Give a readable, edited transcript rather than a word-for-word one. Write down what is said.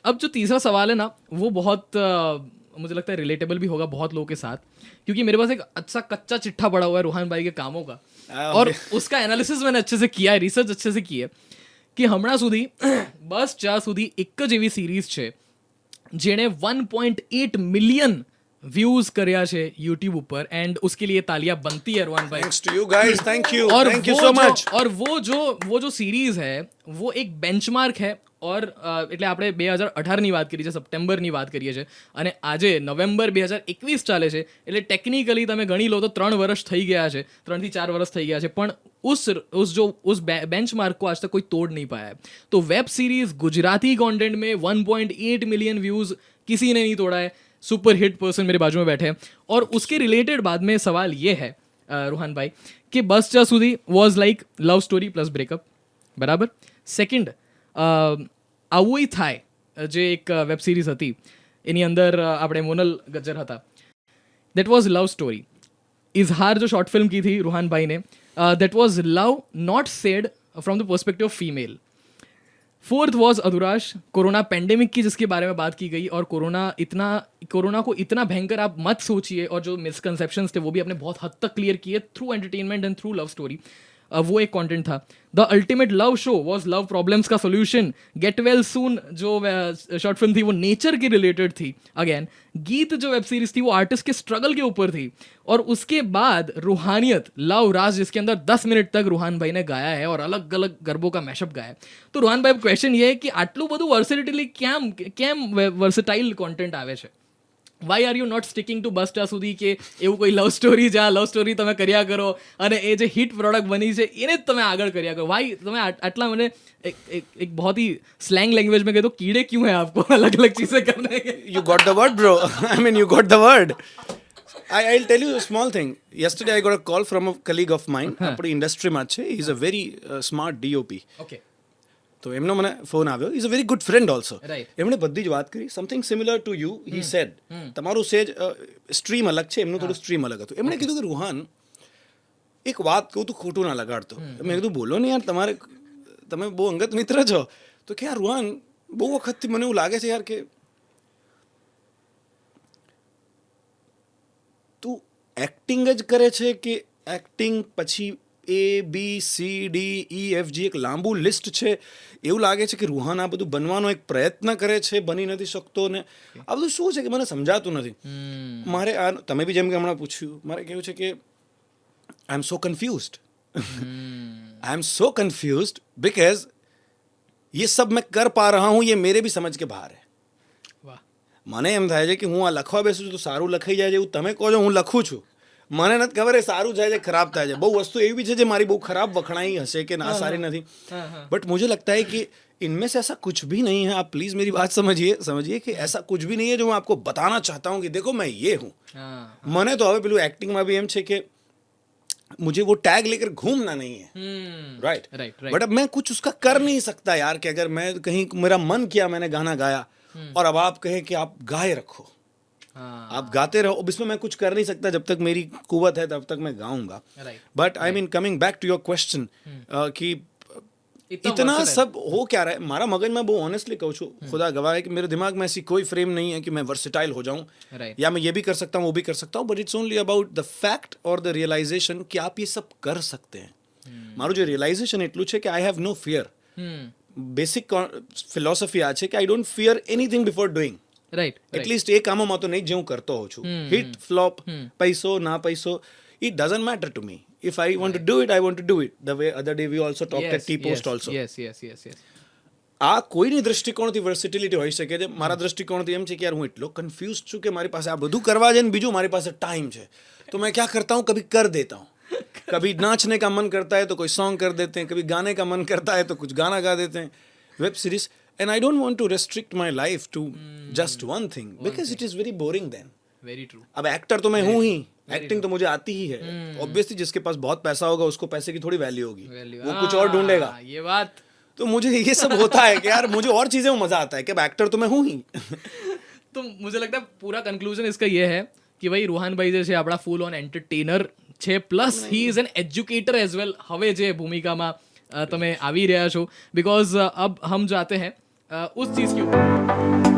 अब जो तीसरा सवाल है ना वो बहुत मुझे लगता है रिलेटेबल भी होगा बहुत लोगों के साथ, क्योंकि मेरे पास एक अच्छा कच्चा चिट्ठा पड़ा हुआ है रूहान भाई के कामों का, और उसका एनालिसिस मैंने अच्छे से किया है, रिसर्च अच्छे से की है કે હમણાં સુધી બસ જ્યાં સુધી એક જ એવી સિરીઝ છે જેણે 1.8 મિલિયન व्यूज કર્યા છે यूट्यूब ઉપર, एंड उसके लिए तालियां बनती है रोहन भाई. Thanks to you guys. Thank you. और Thank you वो so जो- much. और वो जो सीरीज है वो एक बेंचमार्क है. और એટલે આપણે 2018ની વાત કરીએ છીએ, સપ્ટેમ્બરની વાત કરીએ છીએ, અને આજે નવેમ્બર 2021 ચાલે છે, એટલે ટેકનિકલી તમે ગણી લો તો 3 વર્ષ થઈ ગયા છે, 3 થી 4 વર્ષ થઈ ગયા છે, પણ उस बेंचमार्क को आज तक कोई तोड़ नहीं पाया है. तो वेब सीरीज गुजराती कंटेंट में 1.8 मिलियन व्यूज किसी ने नहीं तोड़ा है. सुपर हिट पर्सन मेरे बाजू में बैठे हैं. और उसके रिलेटेड बाद में सवाल ये है रोहन भाई कि बस જ્યાં સુધી was like love story plus breakup, બરાબર. સેકન્ડ, આવું થાય જે એક વેબ સિરીઝ હતી એની અંદર આપણે મોનલ ગજ્જર હતા, દેટ વોઝ લવ સ્ટોરી. इजहार जो शॉर्ट फिल्म की थी रूहान भाई ने, that was love not said from the perspective of female. Fourth was अधुराश, कोरोना पेंडेमिक की जिसके बारे में बात की गई, और कोरोना को इतना भयंकर आप मत सोचिए, और जो मिसकंसेप्शंस थे वो भी आपने बहुत हद तक क्लियर किए through entertainment and through love story. वो एक कंटेंट था. The ultimate love show was love problems का सोल्यूशन. गेट वेल सून जो शॉर्ट फिल्म थी वो नेचर के रिलेटेड थी. अगेन गीत जो वेब सीरीज थी वो आर्टिस्ट के स्ट्रगल के ऊपर थी. और उसके बाद रूहानियत, लव राज, जिसके अंदर 10 मिनट तक रूहान भाई ने गाया है और अलग अलग गरबों का मैशअप गाया है. तो रूहान भाई क्वेश्चन ये है कि આટલું બધું વર્સેટિલિટી કેમ વર્સેટાઇલ કોન્ટેન્ટ આવે છે? Why are you not sticking to બસ ત્યાં સુધી કે એવું કોઈ લવ સ્ટોરી છે, આ લવ સ્ટોરી તમે કર્યા કરો અને એ જે હિટ પ્રોડક્ટ બની છે એને જ તમે આગળ કર્યા કરો? વાય તમે આટલા, મને એક बहुत ही स्लैंग लैंग्वेज में कहे तो कीड़े क्यों हैं आपको अलग अलग चीजें करने के? You got the word, bro. I mean, you got the word. I'll tell you a small thing. Yesterday, I got a call from a colleague of mine. આપણી ઇન્ડસ્ટ્રીમાં છે. He's a very smart DOP. Okay. તો એમનો મને phone આવ્યો. Is a very good friend also. Right. એમણે બધી જ વાત કરી. Something similar to you he said. તમારું સેજ સ્ટ્રીમ અલગ છે, એમનું થોડું સ્ટ્રીમ અલગ હતું. એમણે કીધું કે રૂહાન, એક વાત કહું તું ખોટું ના લગાડતો. મેં કીધું બોલો ને યાર, તમે બહુ અંગત મિત્ર છો. તો કે યાર રૂહાન, બહુ વખતથી મને એવું લાગે છે યાર કે તું એક્ટિંગ જ કરે છે કે એક્ટિંગ પછી ABCDEFG એક લાંબુ લિસ્ટ છે. એવું લાગે છે કે રૂહાન આ બધું બનવાનો એક પ્રયત્ન કરે છે, બની નથી શકતો. ને આ બધું શું છે કે મને સમજાતું નથી. મારે આ, તમે બી જેમ કે હમણાં પૂછ્યું, મારે કેવું છે કે I am so confused. I am so confused because ये सब मैं कर पा रहा हूँ, ये मेरे भी समझ के बहार है. વાહ. મને એમ થાય છે કે હું આ લખવા બેસું છું તો સારું લખાઈ જાય છે, એવું તમે કહો છો, હું લખું છું, મને નથી ખબર એ સારું જાય છે ખરાબ થાય છે. બહુ વસ્તુ એવી છે જે મારી બહુ ખરાબ વખણાઈ હશે કે ના સારી નથી, बट मुझे लगता है कि इनमें से ऐसा कुछ भी नहीं है. आप प्लीज़ मेरी बात समझिए कि ऐसा कुछ भी नहीं है जो मैं आपको बताना चाहता हूँ कि देखो मैं ये हूँ. મને તો હવે પેલું એક્ટિંગમાં બી એમ છે કે मुझे वो टैग लेकर घूमना नहीं है. राइट. बट अब मैं कुछ उसका कर नहीं सकता यार, कि अगर मैं कहीं मेरा मन किया, मैंने गाना गाया, और अब आप कहें कि आप गाए रखो, आप गाते रहो, अब इसमें मैं कुछ कर नहीं सकता. जब तक मेरी कुव्वत है तब तक मैं गाऊंगा. But I mean coming back to your question कि इतना सब हो क्या रहा है मारा मगज में, वो ऑनेस्टली कहूँ छू, खुदा गवाह है कि मेरे दिमाग में ऐसी कोई फ्रेम नहीं है कि मैं वर्सेटाइल हो जाऊं, या मैं ये भी कर सकता हूँ वो भी कर सकता हूँ. But it's only about the fact और द रियलाइजेशन कि आप ये सब कर सकते हैं. મારું જે રિયલાઇઝેશન એટલું છે કે I have no fear. Basic philosophy આ છે કે I don't fear anything before doing. Right. At least એ કામોમાં તો નહીં જે હું કરતો હોઉં છું. હિટ ફ્લોપ, પૈસો ના પૈસો, it doesn't matter to me. If I want to do it, I want to do it. The way other day we also talked at T-Post also. Yes. આ કોઈની દૃષ્ટિકોણથી વર્સિટિલિટી હોઈ શકે છે. મારા દૃષ્ટિકોણથી એમ છે કે યાર હું એટલો કન્ફ્યુઝ છું કે મારી પાસે આ બધું કરવા છે ને બીજું મારી પાસે ટાઈમ છે, तो मैं क्या करता हूँ, कभी कर देता हूँ. कभी नाचने का मन करता है तो कोई सॉन्ग कर देते हैं, कभी गाने का मन करता है तो कुछ गाना गा देते हैं, web series. And I don't want to restrict my life to just one thing because it is very boring then. Very true. अब एक्टर तो मैं हूँ ही, एक्टिंग तो मुझे आती ही है. ऑब्वियसली जिसके पास बहुत पैसा होगा उसको पैसे की थोड़ी वैल्यू होगी, वो कुछ और ढूंढेगा. ये बात तो मुझे ये सब होता है कि यार मुझे और चीज़ें में मज़ा आता है कि अब एक्टर तो मैं हूँ ही. तो मुझे लगता है पूरा कंक्लूजन इसका ये है कि भाई રૂહાન ભાઈ જે છે આપણા ફૂલ ઓન એન્ટરટેનર છે, plus he is an educator as well. હવે જે ભૂમિકામાં તમે આવી રહ્યા છો, बिकॉज अब हम जाते हैं उस चीज़ के ऊपर